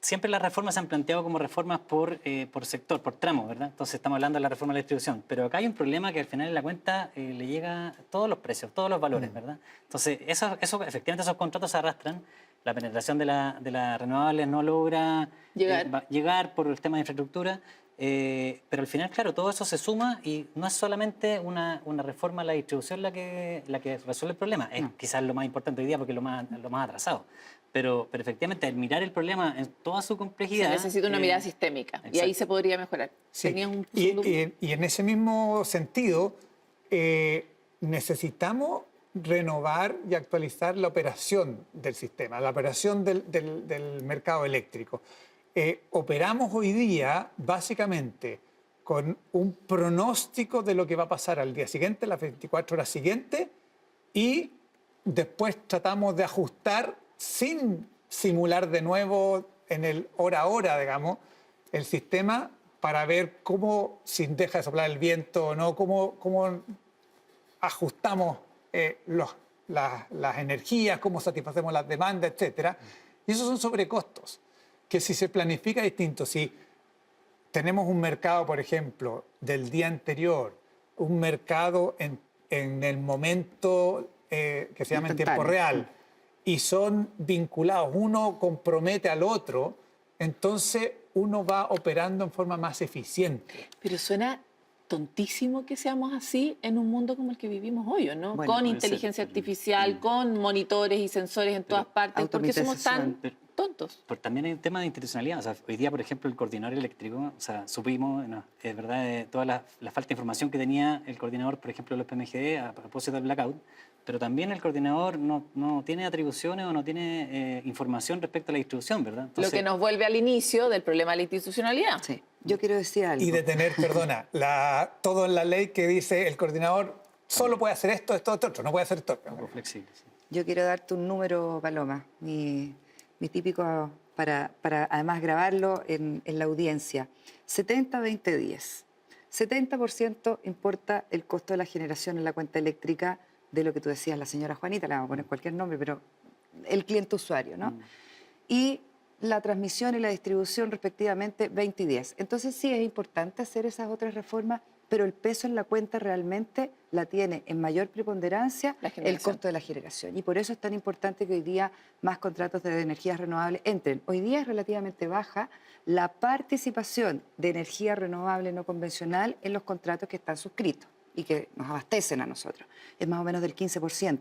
siempre las reformas se han planteado como reformas por sector, por tramo, ¿verdad? Entonces estamos hablando de la reforma de la distribución, pero acá hay un problema que al final en la cuenta le llega a todos los precios, todos los valores, ¿verdad? Entonces efectivamente esos contratos se arrastran, la penetración de las renovables no logra llegar por el tema de infraestructura, pero al final, claro, todo eso se suma y no es solamente una reforma a la distribución la que resuelve el problema, es quizás lo más importante hoy día porque es lo más atrasado. Pero efectivamente, al mirar el problema en toda su complejidad... Se necesita una mirada sistémica exacto. y ahí se podría mejorar. Sí. Tenías un Y segundo punto. en ese mismo sentido, necesitamos renovar y actualizar la operación del sistema, la operación del mercado eléctrico. Operamos hoy día básicamente con un pronóstico de lo que va a pasar al día siguiente, las 24 horas siguientes, y después tratamos de ajustar sin simular de nuevo en el hora a hora, digamos, el sistema para ver cómo, si deja de soplar el viento o no, cómo ajustamos las energías, cómo satisfacemos las demandas, etc. Y esos son sobrecostos, que si se planifica distinto, si tenemos un mercado, por ejemplo, del día anterior, un mercado en el momento que se llama en tiempo real, y son vinculados, uno compromete al otro, entonces uno va operando en forma más eficiente. Pero suena tontísimo que seamos así en un mundo como el que vivimos hoy, ¿o no? Bueno, Con puede inteligencia ser. artificial, con monitores y sensores en todas partes. ¿Por qué somos tan tontos? Pero también hay un tema de institucionalidad. O sea, hoy día, por ejemplo, el coordinador eléctrico, o sea, supimos, es verdad, toda la falta de información que tenía el coordinador, por ejemplo, de los PMGD a propósito del blackout, pero también el coordinador no tiene atribuciones o no tiene información respecto a la distribución, ¿verdad? Entonces, Lo que nos vuelve al inicio del problema de la institucionalidad. Sí. Yo quiero decir algo. Y de tener, perdona, todo en la ley que dice el coordinador solo puede hacer esto, otro, no puede hacer esto. algo flexible. Sí. Yo quiero darte un número, Paloma, mi típico para además grabarlo en la audiencia. 70-20-10. 70% importa el costo de la generación en la cuenta eléctrica de lo que tú decías, la señora Juanita, le vamos a poner cualquier nombre, pero el cliente usuario, ¿no? Y la transmisión y la distribución respectivamente 20 y 10. Entonces sí es importante hacer esas otras reformas, pero el peso en la cuenta realmente la tiene en mayor preponderancia el costo de la generación. Y por eso es tan importante que hoy día más contratos de energías renovables entren. Hoy día es relativamente baja la participación de energía renovable no convencional en los contratos que están suscritos. y que nos abastecen a nosotros. Es más o menos del 15%.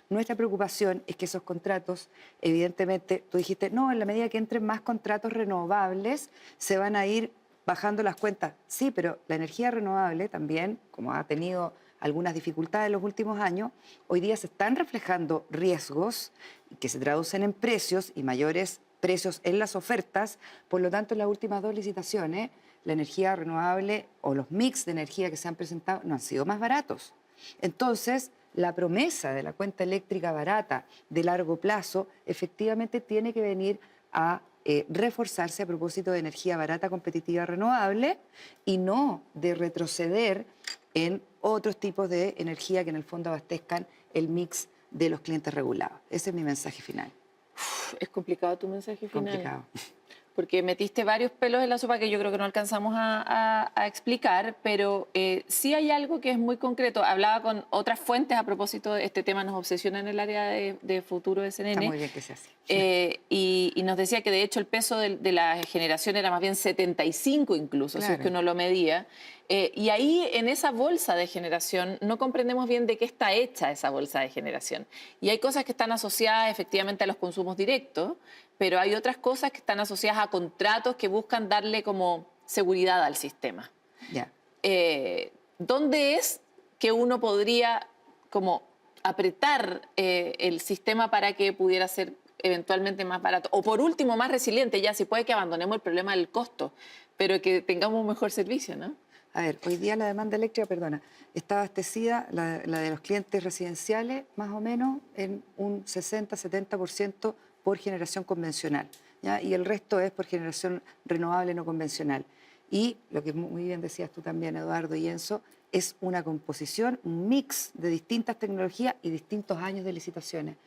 Nuestra preocupación es que esos contratos, evidentemente, tú dijiste, no, en la medida que entren más contratos renovables, se van a ir bajando las cuentas. Sí, pero la energía renovable también, como ha tenido algunas dificultades en los últimos años, hoy día se están reflejando riesgos que se traducen en precios y mayores precios en las ofertas. Por lo tanto, en las últimas 2 licitaciones, la energía renovable o los mix de energía que se han presentado no han sido más baratos. Entonces, la promesa de la cuenta eléctrica barata de largo plazo efectivamente tiene que venir a reforzarse a propósito de energía barata, competitiva, renovable y no de retroceder en otros tipos de energía que en el fondo abastezcan el mix de los clientes regulados. Ese es mi mensaje final. Es complicado tu mensaje final. Complicado. Porque metiste varios pelos en la sopa que yo creo que no alcanzamos a explicar, pero sí hay algo que es muy concreto. Hablaba con otras fuentes a propósito de este tema, nos obsesiona en el área de futuro de CNN. Está muy bien que sea así. Y nos decía que de hecho el peso de la generación era más bien 75 incluso, si es que uno lo medía. Y ahí en esa bolsa de generación no comprendemos bien de qué está hecha esa bolsa de generación. Y hay cosas que están asociadas efectivamente a los consumos directos, pero hay otras cosas que están asociadas a contratos que buscan darle como seguridad al sistema. Ya. ¿Dónde es que uno podría como apretar el sistema para que pudiera ser eventualmente más barato? O por último, más resiliente, ya si puede que abandonemos el problema del costo, pero que tengamos un mejor servicio, ¿no? A ver, hoy día la demanda eléctrica, está abastecida, la de los clientes residenciales, más o menos en un 60-70% por generación convencional, ¿ya? Y el resto es por generación renovable no convencional. Y lo que muy bien decías tú también, Eduardo y Enzo, es una composición, un mix de distintas tecnologías y distintos años de licitaciones.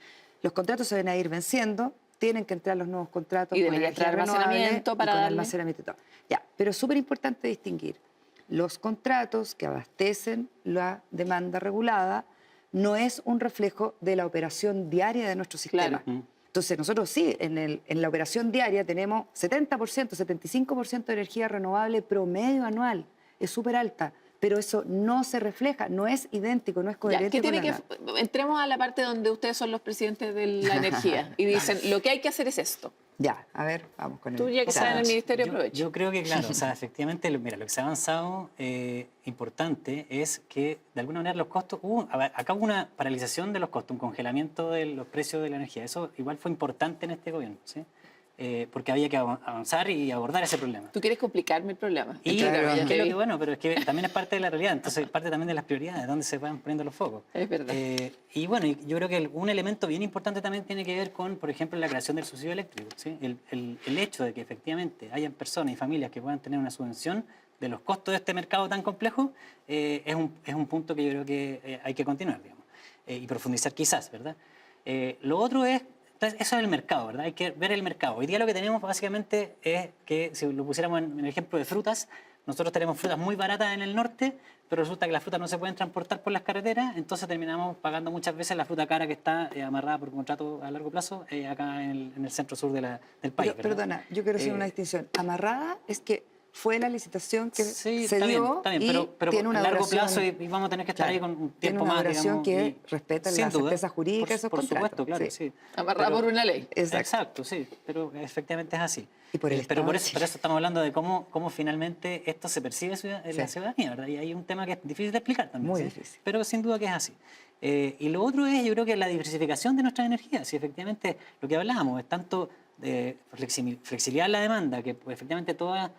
Los contratos se van a ir venciendo, tienen que entrar los nuevos contratos y con debería energía entrar almacenamiento renovable para y con darle... almacenamiento y todo. Ya, pero es súper importante distinguir los contratos que abastecen la demanda regulada no es un reflejo de la operación diaria de nuestro sistema. Claro. Entonces, nosotros sí, en la operación diaria tenemos 70%, 75% de energía renovable promedio anual. Es súper alta, pero eso no se refleja, no es idéntico, no es coherente. ¿Qué tiene con la que entremos a la parte donde ustedes son los presidentes de la energía y dicen, lo que hay que hacer es esto. Ya, a ver, vamos con Tú ya que estás en el Ministerio, aprovecha. Yo creo que, claro, o sea, efectivamente, mira, lo que se ha avanzado importante es que, de alguna manera, los costos... acá hubo una paralización de los costos, un congelamiento de los precios de la energía. Eso igual fue importante en este gobierno, ¿sí? Porque había que avanzar y abordar ese problema. ¿Tú quieres complicarme el problema? Y claro, es que bueno, pero es que también es parte de la realidad, entonces es parte también de las prioridades, donde se van poniendo los focos. Es verdad. Y bueno, yo creo que un elemento bien importante también tiene que ver con, por ejemplo, la creación del subsidio eléctrico, ¿sí? El hecho de que efectivamente hayan personas y familias que puedan tener una subvención de los costos de este mercado tan complejo es un punto que yo creo que hay que continuar, digamos, y profundizar quizás, ¿verdad? Lo otro es... Entonces, eso es el mercado, ¿verdad? Hay que ver el mercado. Hoy día lo que tenemos básicamente es que, si lo pusiéramos en el ejemplo de frutas, nosotros tenemos frutas muy baratas en el norte, pero resulta que las frutas no se pueden transportar por las carreteras, entonces terminamos pagando muchas veces la fruta cara que está amarrada por contrato a largo plazo acá en el centro-sur del país. Pero, perdona, yo quiero hacer una distinción. Amarrada es que fue la licitación que sí, se dio está bien, y pero tiene una a largo duración, plazo y vamos a tener que estar ahí con un tiempo más, digamos. Tiene una duración digamos, que respeta sin la duda, certeza jurídica de esos por contratos. supuesto, claro, sí. Amarrada por una ley. Exacto, sí, pero efectivamente es así. Y por el pero por Estado, eso estamos hablando de cómo finalmente esto se percibe en la ciudadanía, ¿verdad? Y hay un tema que es difícil de explicar también. Muy ¿sí? difícil. Pero sin duda que es así. Y lo otro es, yo creo que la diversificación de nuestras energías. Si efectivamente lo que hablábamos es tanto de flexibilidad en la demanda, que pues, efectivamente todas,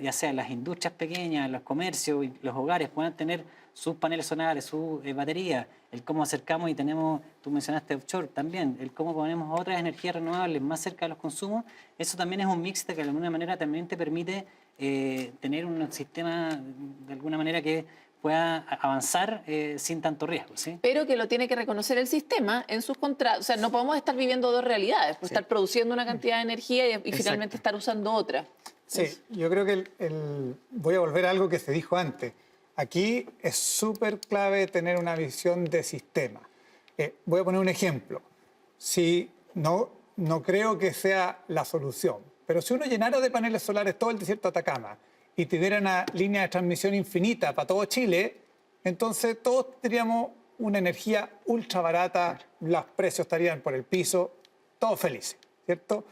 ya sea las industrias pequeñas, los comercios y los hogares puedan tener sus paneles solares, sus baterías, el cómo acercamos y tenemos, tú mencionaste offshore también, el cómo ponemos otras energías renovables más cerca de los consumos, eso también es un mix que de alguna manera también te permite tener un sistema de alguna manera que pueda avanzar sin tanto riesgo, ¿sí? Pero que lo tiene que reconocer el sistema en sus contratos. O sea, no podemos estar viviendo dos realidades, pues estar produciendo una cantidad de energía y finalmente estar usando otra. Sí, yo creo que voy a volver a algo que se dijo antes. Aquí es súper clave tener una visión de sistema. Voy a poner un ejemplo. Si no creo que sea la solución, pero si uno llenara de paneles solares todo el desierto de Atacama y tuviera una línea de transmisión infinita para todo Chile, entonces todos tendríamos una energía ultra barata, los precios estarían por el piso, todos felices, ¿cierto?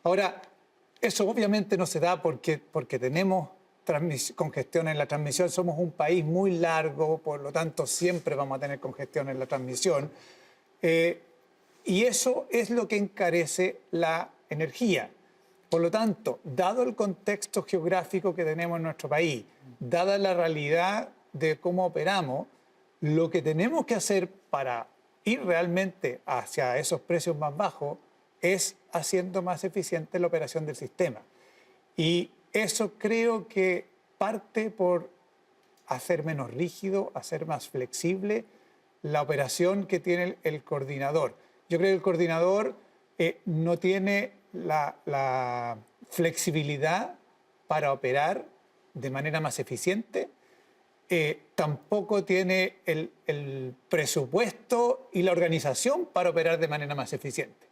Ahora, eso obviamente no se da porque tenemos congestión en la transmisión, somos un país muy largo, por lo tanto siempre vamos a tener congestión en la transmisión, y eso es lo que encarece la energía. Por lo tanto, dado el contexto geográfico que tenemos en nuestro país, dada la realidad de cómo operamos, lo que tenemos que hacer para ir realmente hacia esos precios más bajos es haciendo más eficiente la operación del sistema. Y eso creo que parte por hacer menos rígido, hacer más flexible la operación que tiene el coordinador. Yo creo que el coordinador no tiene la flexibilidad para operar de manera más eficiente, tampoco tiene el presupuesto y la organización para operar de manera más eficiente.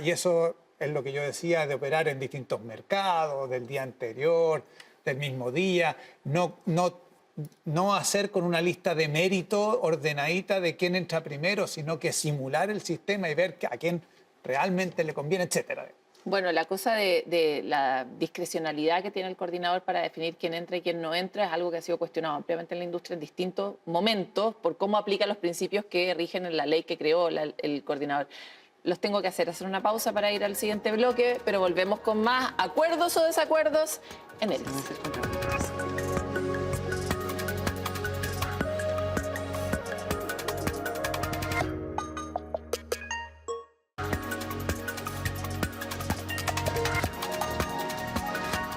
Y eso es lo que yo decía de operar en distintos mercados, del día anterior, del mismo día, no hacer con una lista de mérito ordenadita de quién entra primero, sino que simular el sistema y ver a quién realmente le conviene, etcétera. Bueno, la cosa de la discrecionalidad que tiene el coordinador para definir quién entra y quién no entra es algo que ha sido cuestionado ampliamente en la industria en distintos momentos por cómo aplica los principios que rigen en la ley que creó el coordinador. Los tengo que hacer una pausa para ir al siguiente bloque, pero volvemos con más acuerdos o desacuerdos en él.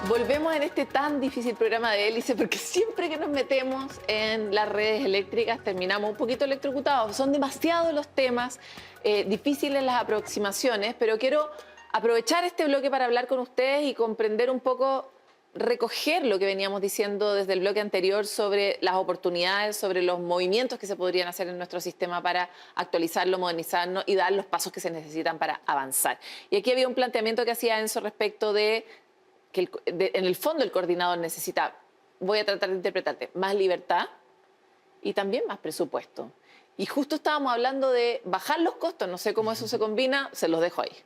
Volvemos en este tan difícil programa de Hélice porque siempre que nos metemos en las redes eléctricas terminamos un poquito electrocutados. Son demasiados los temas, difíciles las aproximaciones, pero quiero aprovechar este bloque para hablar con ustedes y comprender un poco, recoger lo que veníamos diciendo desde el bloque anterior sobre las oportunidades, sobre los movimientos que se podrían hacer en nuestro sistema para actualizarlo, modernizarnos y dar los pasos que se necesitan para avanzar. Y aquí había un planteamiento que hacía Enzo respecto de que en el fondo el coordinador necesita, voy a tratar de interpretarte, más libertad y también más presupuesto. Y justo estábamos hablando de bajar los costos, no sé cómo eso se combina, se los dejo ahí.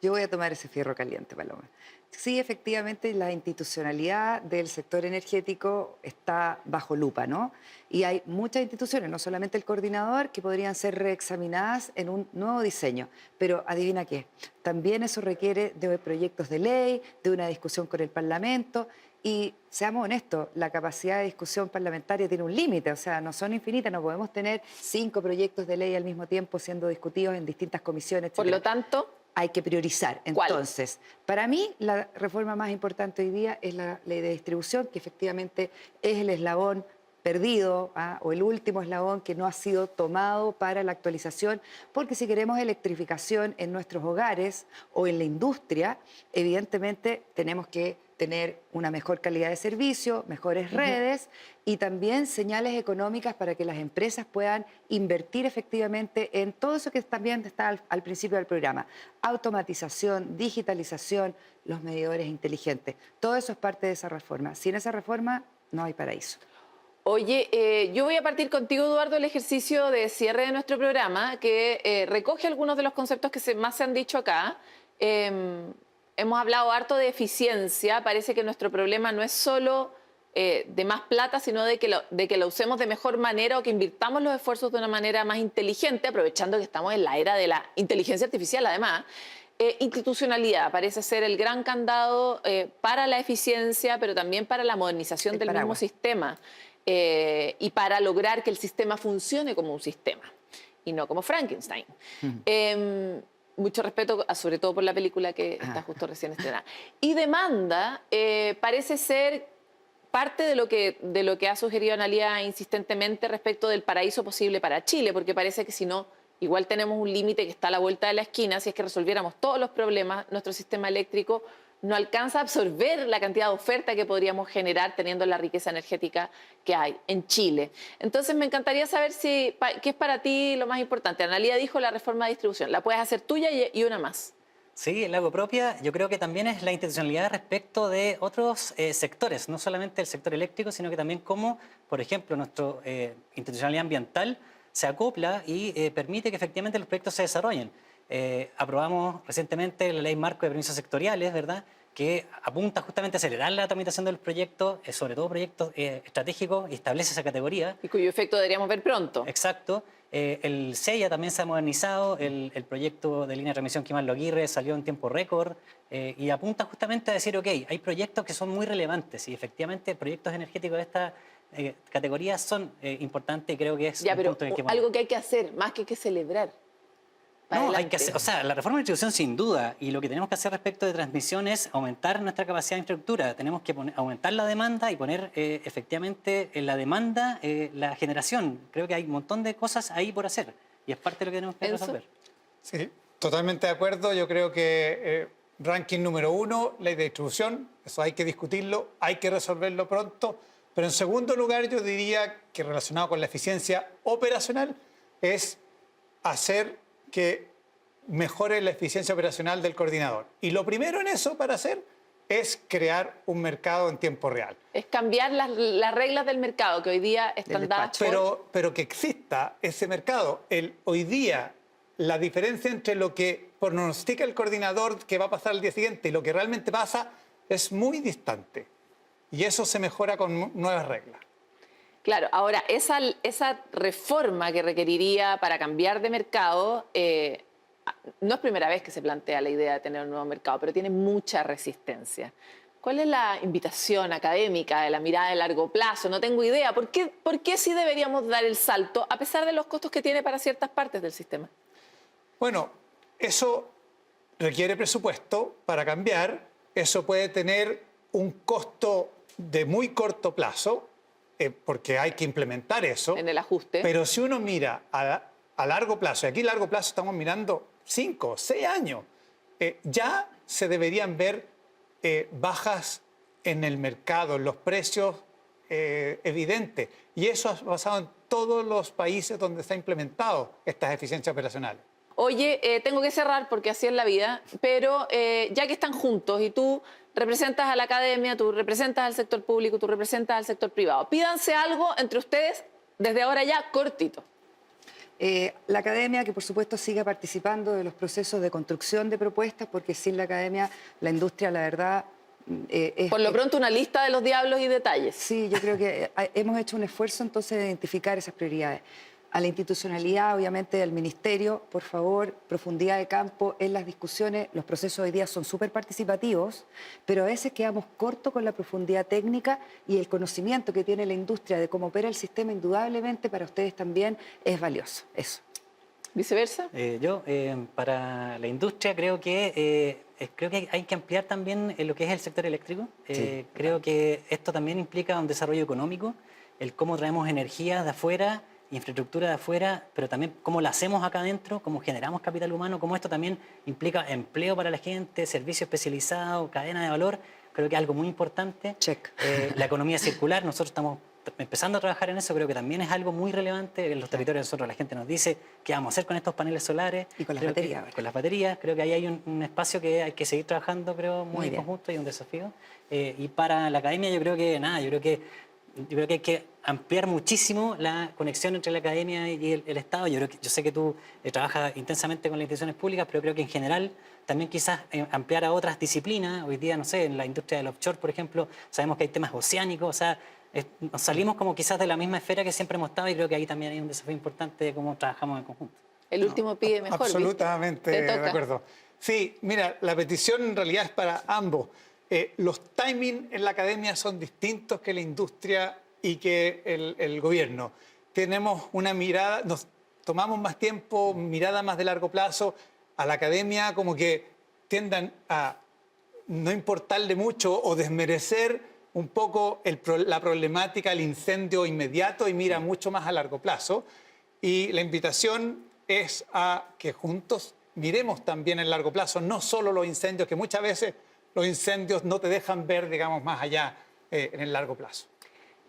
Yo voy a tomar ese fierro caliente, Paloma. Sí, efectivamente, la institucionalidad del sector energético está bajo lupa, ¿no? Y hay muchas instituciones, no solamente el coordinador, que podrían ser reexaminadas en un nuevo diseño. Pero adivina qué, también eso requiere de proyectos de ley, de una discusión con el Parlamento. Y seamos honestos, la capacidad de discusión parlamentaria tiene un límite, o sea, no son infinitas, no podemos tener 5 proyectos de ley al mismo tiempo siendo discutidos en distintas comisiones, etc. Por lo tanto, hay que priorizar. ¿cuál? Entonces, para mí, la reforma más importante hoy día es la ley de distribución, que efectivamente es el eslabón perdido, o el último eslabón que no ha sido tomado para la actualización, porque si queremos electrificación en nuestros hogares o en la industria, evidentemente tenemos que tener una mejor calidad de servicio, mejores redes y también señales económicas para que las empresas puedan invertir efectivamente en todo eso que también está al principio del programa. Automatización, digitalización, los medidores inteligentes. Todo eso es parte de esa reforma. Sin esa reforma no hay paraíso. Oye, yo voy a partir contigo, Eduardo, el ejercicio de cierre de nuestro programa, que recoge algunos de los conceptos que más se han dicho acá. Hemos hablado harto de eficiencia. Parece que nuestro problema no es solo de más plata, sino de que lo usemos de mejor manera o que invirtamos los esfuerzos de una manera más inteligente, aprovechando que estamos en la era de la inteligencia artificial, además. Institucionalidad parece ser el gran candado para la eficiencia, pero también para la modernización del mismo sistema. Y para lograr que el sistema funcione como un sistema y no como Frankenstein. Mucho respeto, sobre todo por la película que está justo recién estrenada. Y demanda parece ser parte de lo que ha sugerido Analía insistentemente respecto del paraíso posible para Chile, porque parece que si no, igual tenemos un límite que está a la vuelta de la esquina. Si es que resolviéramos todos los problemas, nuestro sistema eléctrico no alcanza a absorber la cantidad de oferta que podríamos generar teniendo la riqueza energética que hay en Chile. Entonces me encantaría saber qué es para ti lo más importante. Analía dijo la reforma de distribución. La puedes hacer tuya y una más. Sí, el hago propia, yo creo que también es la institucionalidad respecto de otros sectores, no solamente el sector eléctrico, sino que también cómo, por ejemplo, nuestra institucionalidad ambiental se acopla y permite que efectivamente los proyectos se desarrollen. Aprobamos recientemente la Ley Marco de Permisos Sectoriales, ¿verdad?, que apunta justamente a acelerar la tramitación de los proyectos, sobre todo proyectos estratégicos, y establece esa categoría. Y cuyo efecto deberíamos ver pronto. Exacto. El SEIA también se ha modernizado, el proyecto de línea de transmisión Quimarlo Aguirre salió en tiempo récord y apunta justamente a decir, ok, hay proyectos que son muy relevantes y efectivamente proyectos energéticos de esta categoría son importantes y creo que es Ya, un pero punto en el que algo que hay que hacer, más que celebrar. Pa' no, hay adelante. que hacer, o sea, la reforma de la distribución sin duda, y lo que tenemos que hacer respecto de transmisión es aumentar nuestra capacidad de infraestructura. Tenemos que aumentar la demanda y poner efectivamente en la demanda la generación. Creo que hay un montón de cosas ahí por hacer y es parte de lo que tenemos que Enzo. resolver. Sí, totalmente de acuerdo. Yo creo que ranking número 1, ley de distribución, eso hay que discutirlo, hay que resolverlo pronto. Pero en segundo lugar, yo diría que relacionado con la eficiencia operacional es hacer que mejore la eficiencia operacional del coordinador. Y lo primero en eso para hacer es crear un mercado en tiempo real. Es cambiar las reglas del mercado que hoy día están Del dadas despacho. por... Pero que exista ese mercado. Hoy día, la diferencia entre lo que pronostica el coordinador que va a pasar al día siguiente y lo que realmente pasa es muy distante. Y eso se mejora con nuevas reglas. Claro, ahora, esa reforma que requeriría para cambiar de mercado, no es primera vez que se plantea la idea de tener un nuevo mercado, pero tiene mucha resistencia. ¿Cuál es la invitación académica de la mirada de largo plazo? No tengo idea. ¿Por qué sí deberíamos dar el salto, a pesar de los costos que tiene para ciertas partes del sistema? Bueno, eso requiere presupuesto para cambiar. Eso puede tener un costo de muy corto plazo, porque hay que implementar eso. En el ajuste. Pero si uno mira a largo plazo, y aquí a largo plazo estamos mirando 5, 6 años, ya se deberían ver bajas en el mercado, en los precios evidentes. Y eso ha pasado en todos los países donde se ha implementado estas eficiencias operacionales. Oye, tengo que cerrar porque así es la vida, pero ya que están juntos y tú representas a la academia, tú representas al sector público, tú representas al sector privado, pídanse algo entre ustedes desde ahora ya cortito. La academia, que por supuesto siga participando de los procesos de construcción de propuestas, porque sin la academia, la industria, la verdad, Por lo pronto, una lista de los diablos y detalles. Sí, yo creo que hemos hecho un esfuerzo entonces de identificar esas prioridades. A la institucionalidad, obviamente, del ministerio, por favor, profundidad de campo en las discusiones. Los procesos hoy día son súper participativos, pero a veces quedamos cortos con la profundidad técnica y el conocimiento que tiene la industria de cómo opera el sistema, indudablemente para ustedes también es valioso. Eso. ¿Viceversa? Para la industria creo que hay que ampliar también lo que es el sector eléctrico. Sí, creo que esto también implica un desarrollo económico, el cómo traemos energía de afuera, infraestructura de afuera, pero también cómo la hacemos acá adentro, cómo generamos capital humano, cómo esto también implica empleo para la gente, servicio especializado, cadena de valor. Creo que es algo muy importante. Check. La economía circular, nosotros estamos empezando a trabajar en eso, creo que también es algo muy relevante. En los territorios nosotros la gente nos dice qué vamos a hacer con estos paneles solares. Y con las Creo baterías. con las baterías, creo que ahí hay un espacio que hay que seguir trabajando, creo, muy en bien. conjunto y un desafío. Y para la academia yo creo que hay que ampliar muchísimo la conexión entre la academia y el Estado. Yo sé que tú trabajas intensamente con las instituciones públicas, pero creo que en general también quizás ampliar a otras disciplinas. Hoy día, no sé, en la industria del offshore, por ejemplo, sabemos que hay temas oceánicos, o sea, nos salimos como quizás de la misma esfera que siempre hemos estado y creo que ahí también hay un desafío importante de cómo trabajamos en conjunto. El último pide mejor. ¿viste? Absolutamente Te de toca. acuerdo. Sí, mira, la petición en realidad es para ambos. Los timings en la academia son distintos que la industria y que el gobierno. Tenemos una mirada, nos tomamos más tiempo, mirada más de largo plazo. A la academia como que tiendan a no importarle mucho o desmerecer un poco la problemática, el incendio inmediato y mira mucho más a largo plazo. Y la invitación es a que juntos miremos también el largo plazo, no solo los incendios, que muchas veces los incendios no te dejan ver, digamos, más allá en el largo plazo.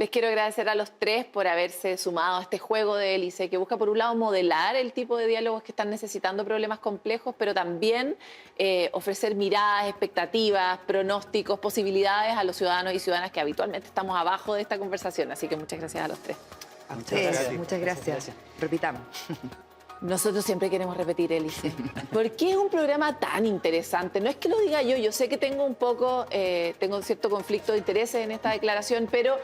Les quiero agradecer a los tres por haberse sumado a este juego de hélice que busca, por un lado, modelar el tipo de diálogos que están necesitando problemas complejos, pero también ofrecer miradas, expectativas, pronósticos, posibilidades a los ciudadanos y ciudadanas que habitualmente estamos abajo de esta conversación. Así que muchas gracias a los tres. A Muchas ustedes, gracias. muchas gracias. Repitamos. Nosotros siempre queremos repetir, Hélice. ¿Por qué es un programa tan interesante? No es que lo diga yo sé que tengo un poco, tengo cierto conflicto de intereses en esta declaración, pero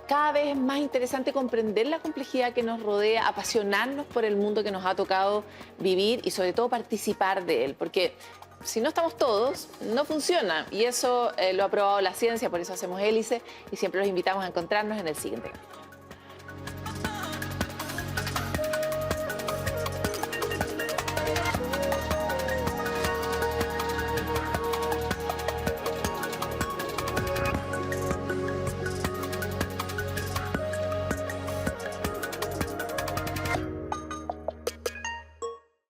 cada vez es más interesante comprender la complejidad que nos rodea, apasionarnos por el mundo que nos ha tocado vivir y sobre todo participar de él, porque si no estamos todos, no funciona. Y eso lo ha probado la ciencia, por eso hacemos Hélice y siempre los invitamos a encontrarnos en el siguiente capítulo.